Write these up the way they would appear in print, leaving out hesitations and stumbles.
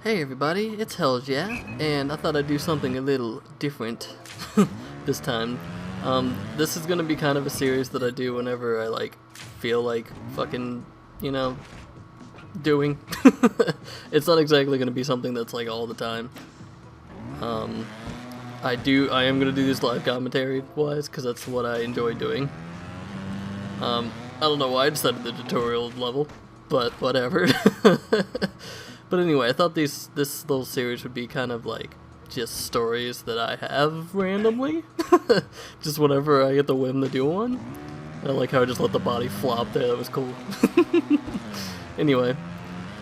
Hey everybody, it's HELLZ, yeah? And I thought I'd do something a little different this time. This is gonna be kind of a series that I do whenever I feel like fucking, doing. It's not exactly gonna be something that's like all the time. I am gonna do this live commentary wise because that's what I enjoy doing. I don't know why I decided the tutorial level, but whatever. But anyway, I thought this little series would be kind of like just stories that I have randomly. Just whenever I get the whim to do one. I like how I just let the body flop there, that was cool. Anyway,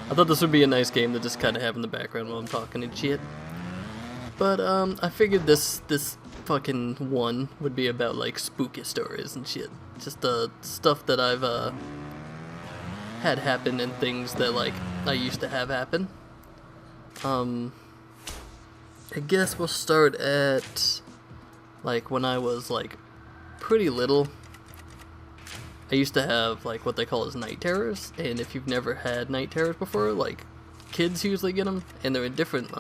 I thought this would be a nice game to just kind of have in the background while I'm talking and shit. But I figured this fucking one would be about like spooky stories and shit. Just stuff that I've had happen and things that like I used to have happen. I guess we'll start at like when I was like pretty little. I used to have like what they call as night terrors, and if you've never had night terrors before, like kids usually get them, and they're in different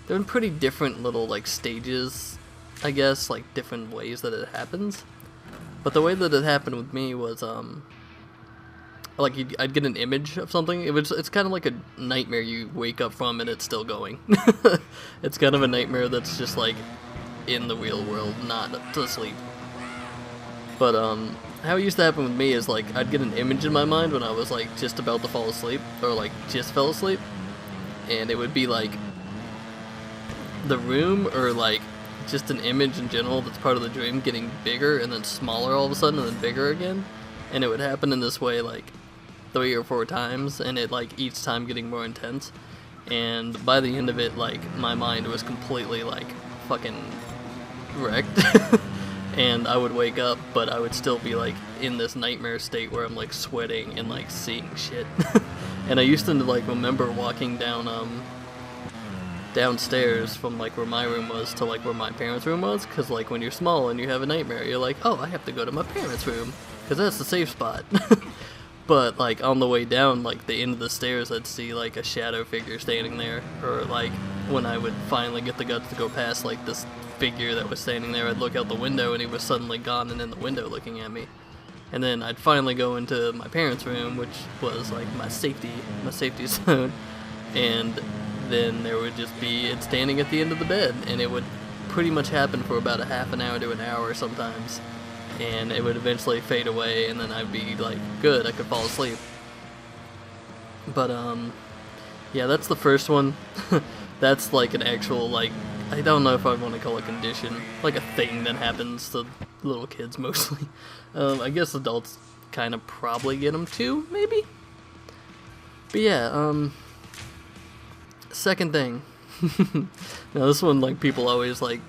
they're in pretty different little like stages, I guess, like different ways that it happens. But the way that it happened with me was like I'd get an image of something. It's kind of like a nightmare you wake up from and it's still going. It's kind of a nightmare that's just like in the real world, not to sleep. But how it used to happen with me is like I'd get an image in my mind when I was like just about to fall asleep, or like just fell asleep, and it would be like the room or like just an image in general that's part of the dream getting bigger and then smaller all of a sudden and then bigger again. And it would happen in this way like 3 or 4 times, and it like each time getting more intense. And by the end of it, like my mind was completely like fucking wrecked. And I would wake up, but I would still be like in this nightmare state where I'm like sweating and like seeing shit. And I used to like remember walking downstairs from like where my room was to like where my parents' room was, because like when you're small and you have a nightmare, you're like, oh, I have to go to my parents' room because that's the safe spot. But like on the way down, like the end of the stairs, I'd see like a shadow figure standing there, or like when I would finally get the guts to go past like this figure that was standing there, I'd look out the window and he was suddenly gone and in the window looking at me. And then I'd finally go into my parents' room, which was like my safety zone, and then there would just be it standing at the end of the bed, and it would pretty much happen for about a half an hour to an hour sometimes, and it would eventually fade away, and then I'd be like, good, I could fall asleep. But yeah, that's the first one. That's like an actual, like, I don't know if I want to call it condition, like a thing that happens to little kids mostly. I guess adults kind of probably get them too, maybe? But yeah, second thing. Now this one, like, people always like,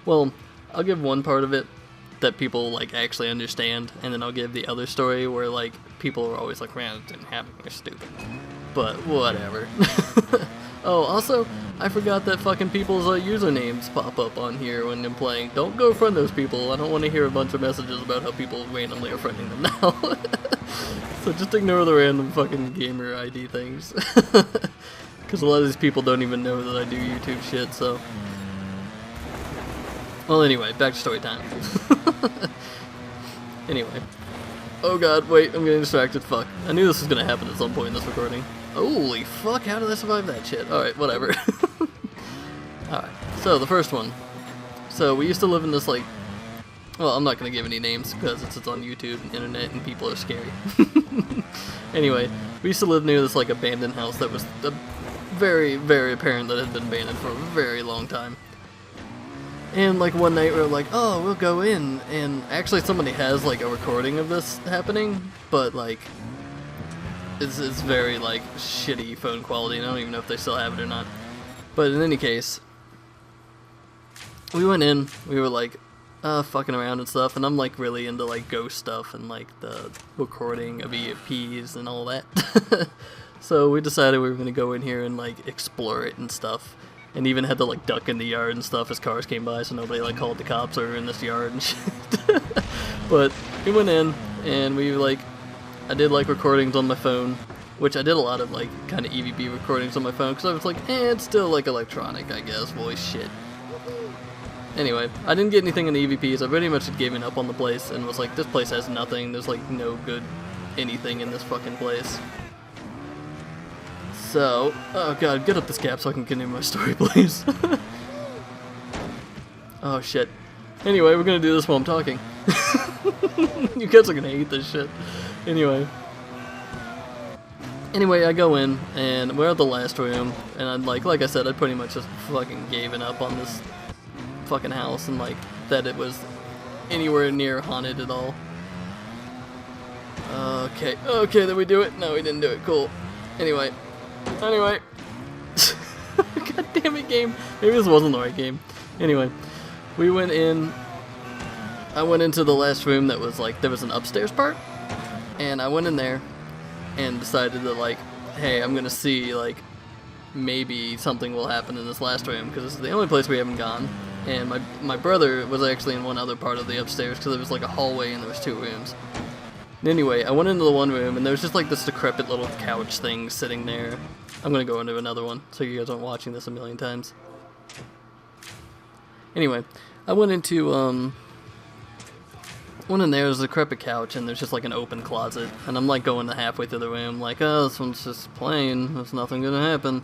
well, I'll give one part of it that people like actually understand, and then I'll give the other story where like people are always like, man, it didn't happen, you're stupid. But whatever. Oh, also, I forgot that fucking people's usernames pop up on here when I'm playing. Don't go friend those people. I don't want to hear a bunch of messages about how people randomly are friending them now. So just ignore the random fucking gamer ID things. Because a lot of these people don't even know that I do YouTube shit, so. Well, anyway, back to story time. Anyway. Oh god, wait, I'm getting distracted, fuck. I knew this was gonna happen at some point in this recording. Holy fuck, how did I survive that shit? Alright, whatever. Alright, so the first one. So we used to live in this like, well, I'm not gonna give any names because it's on YouTube and internet and people are scary. Anyway, we used to live near this like abandoned house that was very, very apparent that it had been abandoned for a very long time. And like one night we were like, oh, we'll go in, and actually somebody has like a recording of this happening, but like it's very like shitty phone quality, and I don't even know if they still have it or not. But in any case, we went in, we were like fucking around and stuff, and I'm like really into like ghost stuff and like the recording of EFPs and all that. So we decided we were gonna go in here and like explore it and stuff. And even had to like duck in the yard and stuff as cars came by, so nobody like called the cops or in this yard and shit. But we went in and we like, I did like recordings on my phone, which I did a lot of like kind of EVP recordings on my phone because I was like, it's still like electronic, I guess, voice shit. Anyway, I didn't get anything in the EVPs. I pretty much had given up on the place and was like, this place has nothing. There's like no good anything in this fucking place. So, oh god, get up this gap so I can continue my story, please. Oh shit. Anyway, we're gonna do this while I'm talking. You guys are gonna hate this shit. Anyway, I go in, and we're at the last room, and I'm like I said, I pretty much just fucking given up on this fucking house, and like, that it was anywhere near haunted at all. Okay, did we do it? No, we didn't do it, cool. Anyway. God damn it, game. Maybe this wasn't the right game. Anyway, we went in. I went into the last room that was like, there was an upstairs part, and I went in there and decided that like, hey, I'm gonna see like, maybe something will happen in this last room, because this is the only place we haven't gone. And my brother was actually in one other part of the upstairs, because there was like a hallway and there was 2 rooms. Anyway, I went into the one room, and there was just like this decrepit little couch thing sitting there. I'm gonna go into another one, so you guys aren't watching this a million times. Anyway, I went into, went in there, there's a decrepit couch, and there's just like an open closet. And I'm like going halfway through the room, like, oh, this one's just plain, there's nothing gonna happen.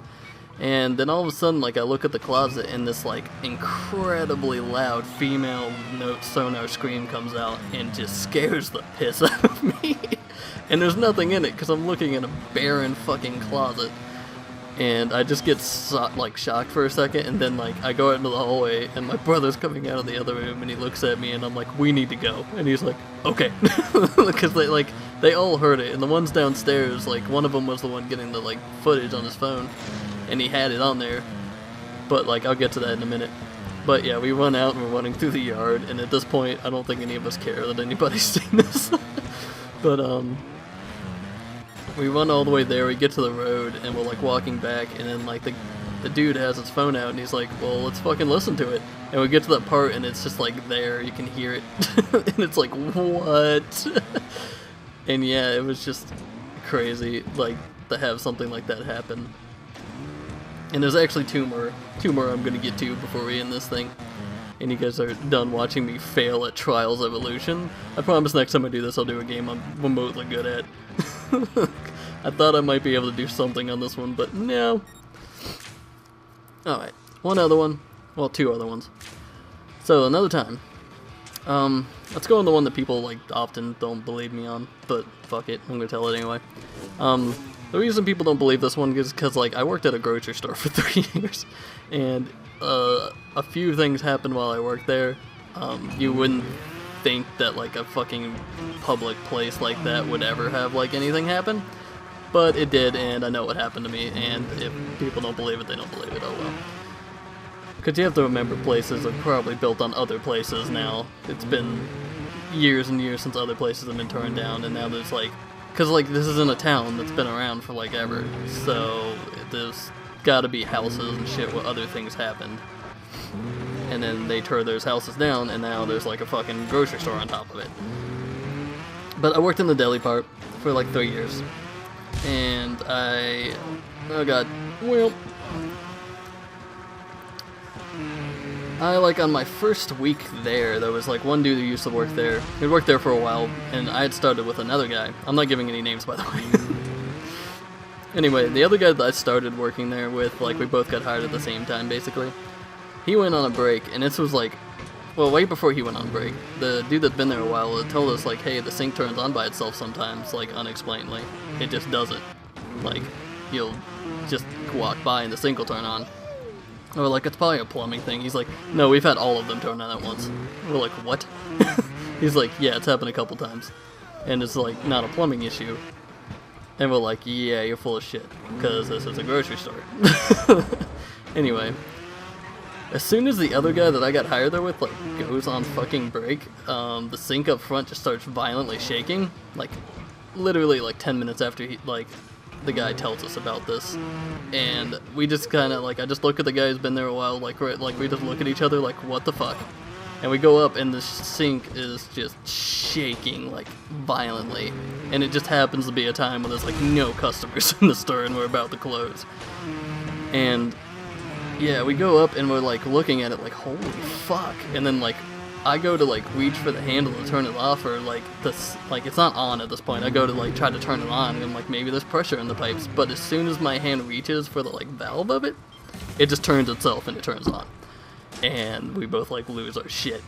And then all of a sudden, like, I look at the closet, and this, like, incredibly loud female note sonar scream comes out and just scares the piss out of me. And there's nothing in it, because I'm looking at a barren fucking closet. And I just get, like, shocked for a second, and then, like, I go out into the hallway, and my brother's coming out of the other room, and he looks at me, and I'm like, we need to go. And he's like, okay. Because they all heard it, and the ones downstairs, like, one of them was the one getting the, like, footage on his phone. And he had it on there, but like, I'll get to that in a minute. But yeah, we run out and we're running through the yard, and at this point, I don't think any of us care that anybody's seen this. But we run all the way there, we get to the road, and we're like walking back, and then like the dude has his phone out, and he's like, well, let's fucking listen to it. And we get to that part, and it's just like there, you can hear it, and it's like, what? And yeah, it was just crazy, like, to have something like that happen. And there's actually two more I'm gonna get to before we end this thing. And you guys are done watching me fail at Trials Evolution. I promise next time I do this, I'll do a game I'm remotely good at. I thought I might be able to do something on this one, but no. Alright, one other one. Well, 2 other ones. So, another time. Let's go on the one that people, like, often don't believe me on. But, fuck it, I'm gonna tell it anyway. The reason people don't believe this one is because, like, I worked at a grocery store for 3 years, and a few things happened while I worked there. You wouldn't think that, like, a fucking public place like that would ever have, like, anything happen, but it did, and I know what happened to me, and if people don't believe it, they don't believe it, oh well. Because you have to remember, places are probably built on other places now. It's been years and years since other places have been torn down, and now there's, like, because, like, this is in a town that's been around for, like, ever, so there's gotta be houses and shit where other things happened. And then they tore those houses down, and now there's, like, a fucking grocery store on top of it. But I worked in the deli part for, like, 3 years. And oh god, well, like, on my first week there was, like, one dude who used to work there. He'd worked there for a while, and I had started with another guy. I'm not giving any names, by the way. Anyway, the other guy that I started working there with, like, we both got hired at the same time, basically. He went on a break, and this was, like, well, way before he went on break. The dude that's been there a while had told us, like, hey, the sink turns on by itself sometimes, like, unexplainedly. It just doesn't. Like, you'll just walk by and the sink will turn on. We're like, it's probably a plumbing thing. He's like, no, we've had all of them turn on at once. We're like, what? He's like, yeah, it's happened a couple times. And it's like, not a plumbing issue. And we're like, yeah, you're full of shit. Because this is a grocery store. Anyway. As soon as the other guy that I got hired there with, like, goes on fucking break, the sink up front just starts violently shaking. Like, literally, like, 10 minutes after he, like, the guy tells us about this, and we just kind of, like, I just look at the guy who's been there a while, like, we just look at each other like, what the fuck? And we go up, and the sink is just shaking, like, violently. And it just happens to be a time when there's, like, no customers in the store and we're about to close. And, yeah, we go up, and we're, like, looking at it like, holy fuck. And then, like, I go to, like, reach for the handle to turn it off, or, like, this, like, it's not on at this point. I go to, like, try to turn it on, and I'm like, maybe there's pressure in the pipes. But as soon as my hand reaches for the, like, valve of it, it just turns itself and it turns on. And we both, like, lose our shit.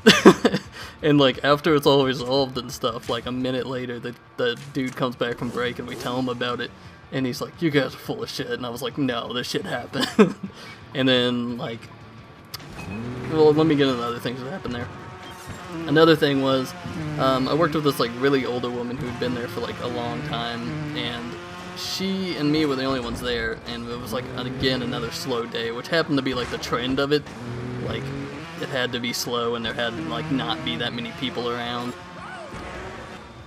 And, like, after it's all resolved and stuff, like, a minute later, the dude comes back from break, and we tell him about it. And he's like, you guys are full of shit. And I was like, no, this shit happened. And then, like, well, let me get into the other things that happened there. Another thing was, I worked with this, like, really older woman who'd been there for, like, a long time, and she and me were the only ones there, and it was, like, again, another slow day, which happened to be, like, the trend of it. Like, it had to be slow, and there had to, like, not be that many people around.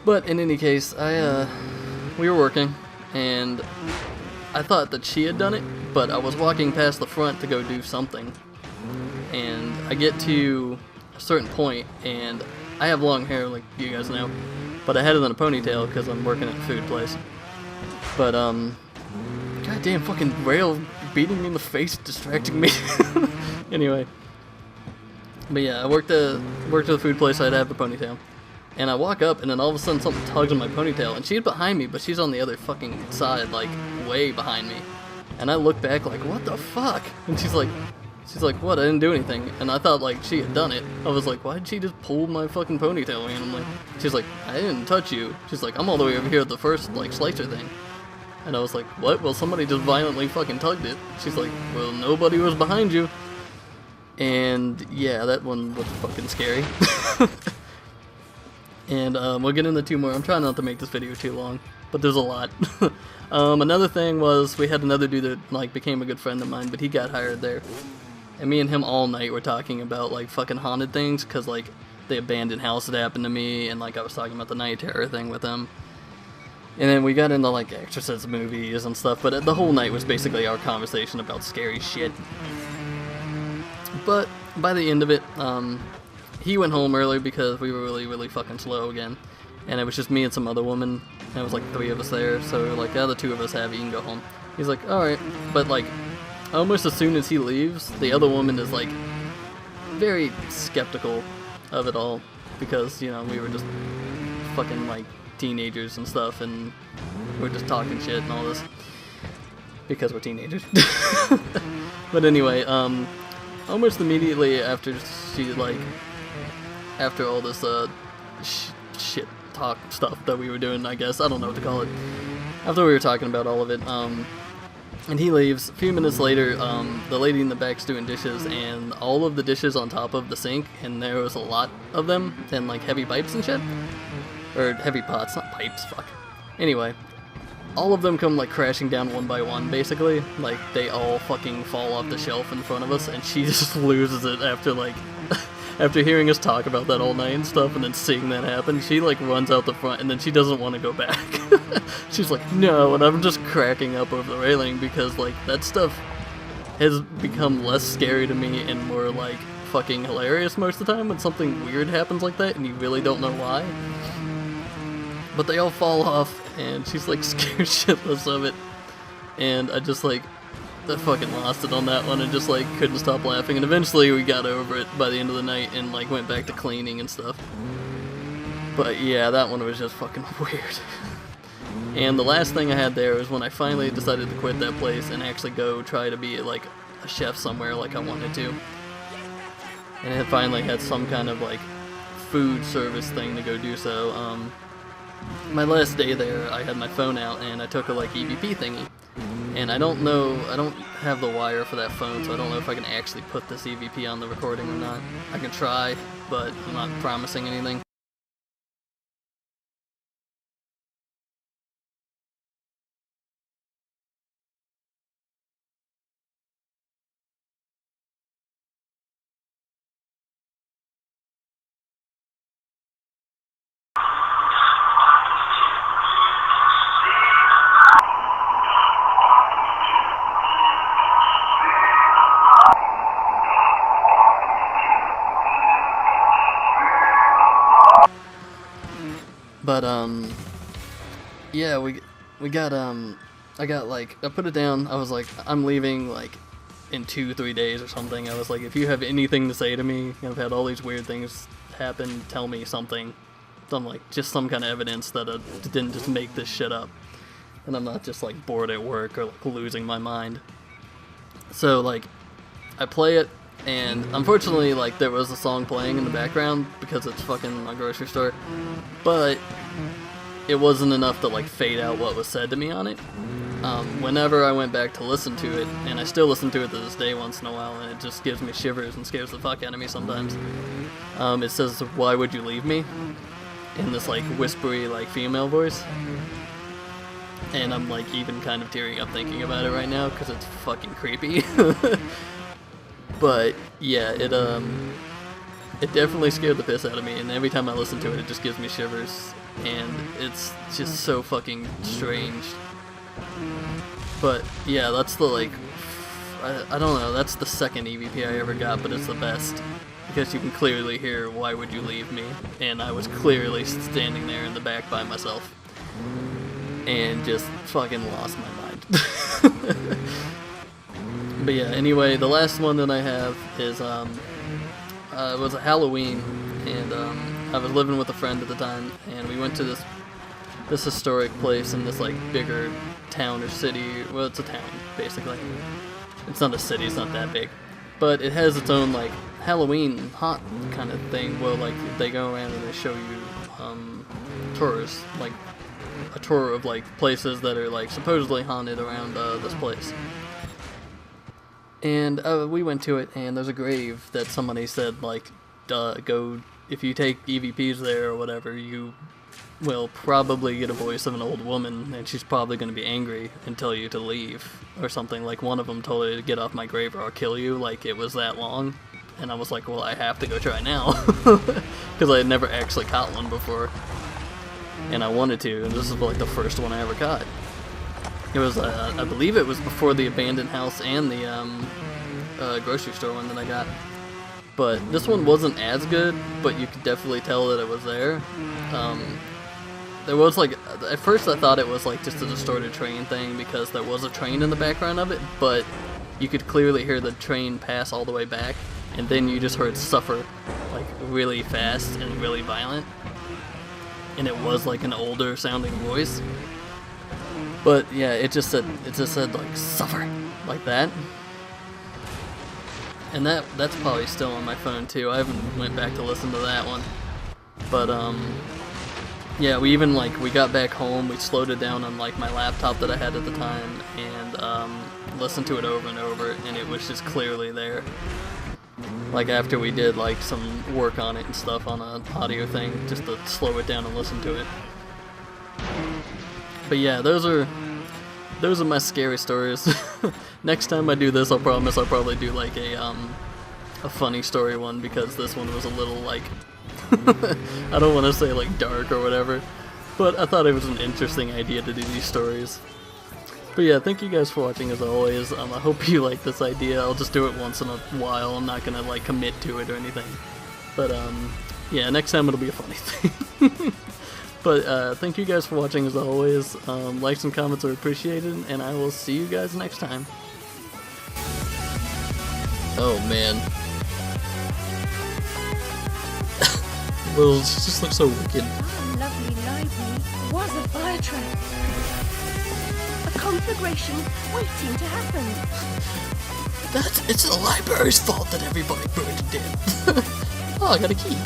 But in any case, we were working, and I thought that she had done it, but I was walking past the front to go do something, and I get to a certain point, and I have long hair, like you guys know, but I had it in a ponytail because I'm working at a food place. But, goddamn fucking rail beating me in the face, distracting me. Anyway. But yeah, I worked at a food place, I'd have a ponytail. And I walk up, and then all of a sudden something tugs on my ponytail, and she's behind me, but she's on the other fucking side, like, way behind me. And I look back like, what the fuck? And she's like, what? I didn't do anything. And I thought, like, she had done it. I was like, why did she just pull my fucking ponytail away? And I'm like, she's like, I didn't touch you. She's like, I'm all the way over here at the first, like, slicer thing. And I was like, what? Well, somebody just violently fucking tugged it. She's like, well, nobody was behind you. And yeah, that one was fucking scary. And we'll get into two more. I'm trying not to make this video too long, but there's a lot. Another thing was, we had another dude that, like, became a good friend of mine, but he got hired there. And me and him all night were talking about, like, fucking haunted things, because, like, the abandoned house had happened to me, and, like, I was talking about the night terror thing with him. And then we got into, like, Exorcist movies and stuff, but the whole night was basically our conversation about scary shit. But by the end of it, he went home early because we were really, really fucking slow again. And it was just me and some other woman, and it was like 3 of us there, so we were like, yeah, the 2 of us have it, you can go home. He's like, alright, but, like, almost as soon as he leaves, the other woman is, like, very skeptical of it all, because, you know, we were just fucking, like, teenagers and stuff, and we're just talking shit and all this, because we're teenagers. But anyway, almost immediately after she, like, after all this, shit talk stuff that we were doing, I guess, I don't know what to call it, after we were talking about all of it, and he leaves. A few minutes later, the lady in the back's doing dishes, and all of the dishes on top of the sink, and there was a lot of them, and, like, heavy pipes and shit, or heavy pots, not pipes, fuck. Anyway, all of them come, like, crashing down one by one, basically, like, they all fucking fall off the shelf in front of us, and she just loses it after, like, after hearing us talk about that all night and stuff, and then seeing that happen, she, like, runs out the front, and then she doesn't want to go back. She's like, no, and I'm just cracking up over the railing, because, like, that stuff has become less scary to me and more, like, fucking hilarious most of the time when something weird happens like that, and you really don't know why. But they all fall off, and she's, like, scared shitless of it, and I just, like, I fucking lost it on that one and just, like, couldn't stop laughing, and eventually we got over it by the end of the night and, like, went back to cleaning and stuff. But yeah, that one was just fucking weird. And the last thing I had there was when I finally decided to quit that place and actually go try to be, like, a chef somewhere like I wanted to. And it finally had some kind of, like, food service thing to go do so. My last day there, I had my phone out and I took a, like, EVP thingy. And I don't know, I don't have the wire for that phone, so I don't know if I can actually put this EVP on the recording or not. I can try, but I'm not promising anything. But yeah, we got I got like, I put it down. I was like, I'm leaving like in 2-3 days or something. I was like, if you have anything to say to me, I've had all these weird things happen, tell me something. Like just some kind of evidence that I didn't just make this shit up, and I'm not just like bored at work or like losing my mind. So like I play it, and unfortunately like there was a song playing in the background because it's fucking a grocery store, but it wasn't enough to like fade out what was said to me on it. Whenever I went back to listen to it, and I still listen to it to this day once in a while, and it just gives me shivers and scares the fuck out of me sometimes. It says, "Why would you leave me?" in this like whispery like female voice, and I'm like even kind of tearing up thinking about it right now because it's fucking creepy. But yeah, it definitely scared the piss out of me, and every time I listen to it, it just gives me shivers, and it's just so fucking strange. But yeah, that's the like, I don't know, that's the second EVP I ever got, but it's the best. Because you can clearly hear, "Why would you leave me?" And I was clearly standing there in the back by myself. And just fucking lost my mind. But yeah, anyway, the last one that I have is, it was a Halloween, and I was living with a friend at the time, and we went to this historic place in this like bigger town or city. Well, it's a town, basically. It's not a city, it's not that big. But it has its own like Halloween haunt kind of thing where like they go around and they show you tours, like a tour of like places that are like supposedly haunted around this place. And we went to it, and there's a grave that somebody said like, go, if you take EVPs there or whatever, you will probably get a voice of an old woman, and she's probably going to be angry and tell you to leave or something. Like one of them told her to get off my grave or I'll kill you. Like it was that long. And I was like, well, I have to go try now, because I had never actually caught one before, and I wanted to, and this is like the first one I ever caught. It was, I believe it was before the abandoned house and the grocery store one that I got. But this one wasn't as good, but you could definitely tell that it was there. There was like, at first I thought it was like just a distorted train thing because there was a train in the background of it, but you could clearly hear the train pass all the way back, and then you just heard "suffer" like really fast and really violent, and it was like an older sounding voice. But yeah, it just said like "suffer" like that. And that's probably still on my phone too. I haven't went back to listen to that one. But yeah, we got back home, we slowed it down on like my laptop that I had at the time, and listened to it over and over, and it was just clearly there. Like after we did like some work on it and stuff on an audio thing, just to slow it down and listen to it. But yeah, those are my scary stories. Next time I do this, I'll promise I'll probably do like a funny story one, because this one was a little like I don't want to say like dark or whatever, but I thought it was an interesting idea to do these stories. But yeah, thank you guys for watching as always. I hope you like this idea. I'll just do it once in a while. I'm not gonna like commit to it or anything. But yeah, next time it'll be a funny thing. But thank you guys for watching as always. Likes and comments are appreciated, and I will see you guys next time. Oh man. Well, she just looks so wicked. Our lovely library was a fire trap. A conflagration waiting to happen. It's the library's fault that everybody burned to death. Oh, I got a key.